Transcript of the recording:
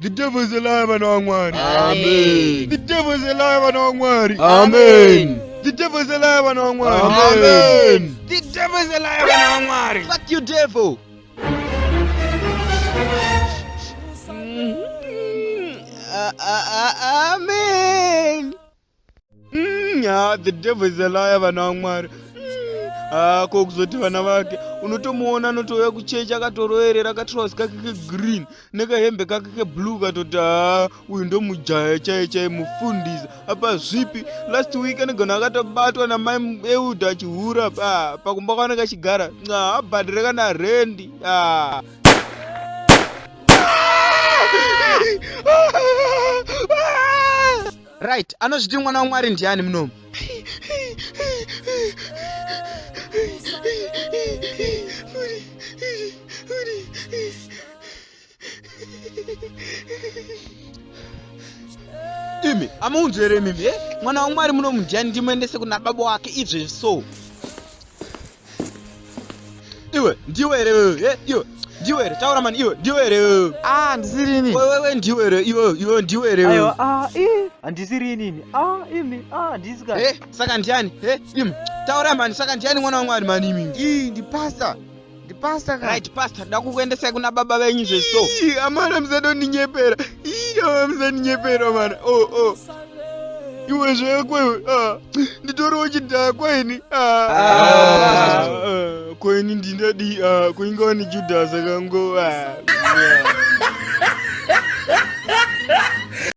The devil is alive and on one. Amen. The devil is alive and on one. Amen. The devil is alive and on one. Amen. The devil is alive and on one. Fuck you, devil. Amen. The devil is alive and on one. Kokuzoti vana vake unotomuona anotouya kuchechi akatoroerera katrouse kake kegreen nekahembe kake keblue katoti uyu ndomujaya chaiye mufundisi apa zvipi. Last week anogona akatobatwa namai Eud achihura pakumba kwaanenge achigara abhadhire kana rendi. Right, anozviti mwana waMwari ndiani munomu? Imi, amunzwere mimi, mwana waMwari munomu ndiani ndimuendese kuna baba wake izvezvi so. Iwe, ndiwe ere wewe, iwe. Ndiwere, taura mani, iwe, ndiwere. Ndisiri nini? Wewe ndiwere, iwe ndiwere. Aiwa, ndisiri nini? Imi, ndisika. Saka ndiani? Imi, taura mani, saka ndiani mwana waMwari mani imi? Ndi pastor. Ndi pastor ka. Right, pastor, ndakukuendesa kuna baba venyu zveso. Amana muzanondinyepera. Muzandinyepera mana. Iwe zvekwewe, nditoriwo chidhakwa ini. Kweni ndindadi, kuingawa ni Judas akango.